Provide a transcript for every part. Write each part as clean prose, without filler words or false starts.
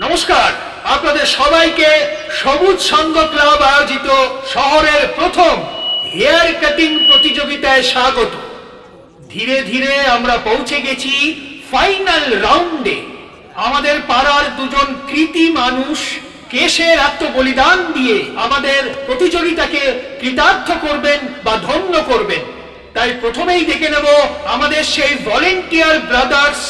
নমস্কার, আপনাদের সবাইকে সবুজ সংঘ ক্লাব আয়োজিত শহরের প্রথম হেয়ার কাটিং প্রতিযোগিতায় স্বাগত। ধীরে ধীরে আমরা পৌঁছে গেছি ফাইনাল রাউন্ডে। আমাদের পাড়ার দুজন কৃতি মানুষ কেশের আত্মবলিদান দিয়ে আমাদের প্রতিযোগিতাকে কৃতার্থ করবেন বা ধন্য করবেন। তাই প্রথমেই দেখে নেব আমাদের সেই ভলেন্টিয়ার ব্রাদার্স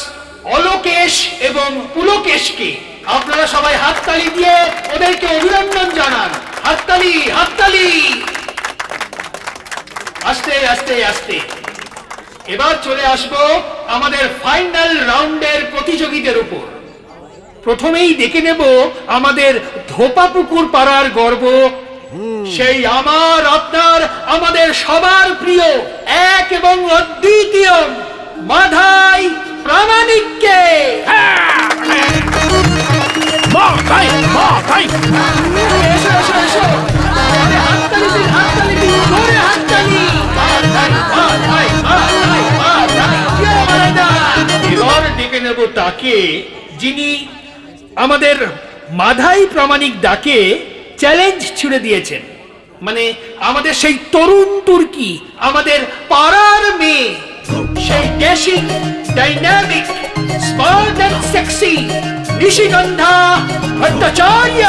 অলোকেশ এবং পুলকেশকে। আপনারা সবাই হাততালি দিয়ে ওদেরকে অভিনন্দন জানান। হাততালি, হাততালি। আস্তে আস্তে আস্তে। এবার চলে আসব আমাদের ফাইনাল রাউন্ডের প্রতিযোগীদের উপর। প্রথমেই দেখে নেব আমাদের ধোপাপুকুর পাড়ার গর্ব, সেই আমার আপনার আমাদের সবার প্রিয় এক এবং অদ্বিতীয় মাধাই প্রামাণিককে। এসো এসো এসো, আরে হাততালি দিন, হাততালি দিন, জোরে হাততালি। এবার ডেকে নেব তাকে যিনি আমাদের মাধাই প্রামাণিক ডাকে চ্যালেঞ্জ ছুড়ে দিয়েছেন। মানে আমাদের সেই তরুণ তুর্কি, আমাদের পাড়ার মেয়ে, সেই dashing, dynamic, smart and sexy Nishigandha Bhattacharya.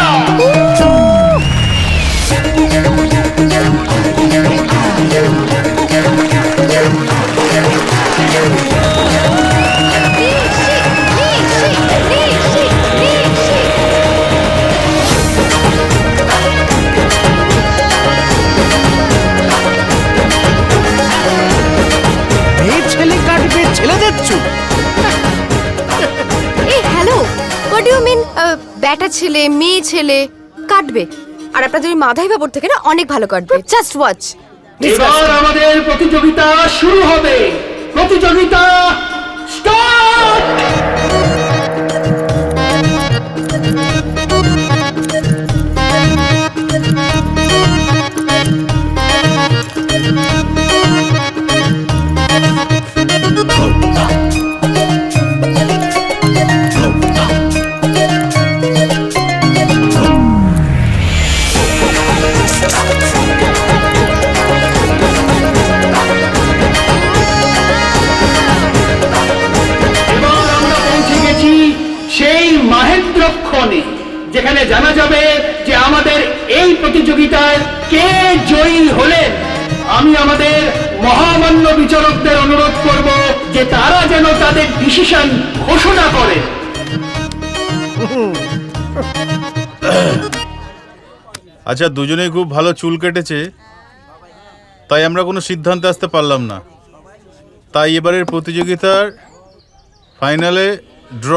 ব্যাটা ছেলে মেয়ে ছেলে কাটবে, আর আপনাদের ওই মাধাই বাবুর থেকে না অনেক ভালো কাটবে। Just watch. এবার আমাদের প্রতিযোগিতা শুরু হবে। প্রতিযোগিতা স্টার্ট। যেখানে জানা যাবে যে আমাদের এই প্রতিযোগিতায় কে জয়ী হলেন। আমি আমাদের মহামান্য বিচারকদের অনুরোধ করব যে তারা যেন তাদের ডিসিশন ঘোষণা করে। আচ্ছা, দুজনেই খুব ভালো চুল কেটেছে, তাই আমরা কোনো সিদ্ধান্তে আসতে পারলাম না। তাই এবারের প্রতিযোগিতার ফাইনালে ড্র।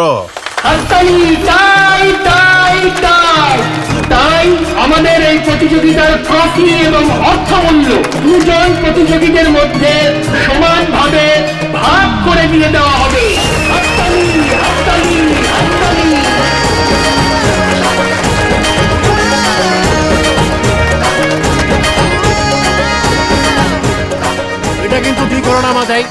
তাই আমাদের এই প্রতিযোগিতার ট্রফি এবং অর্থমূল্য দুজন প্রতিযোগীদের মধ্যে সমানভাবে ভাগ করে দিয়ে দেওয়া হবে। এটা কিন্তু ঠিক হলো না মাথায়।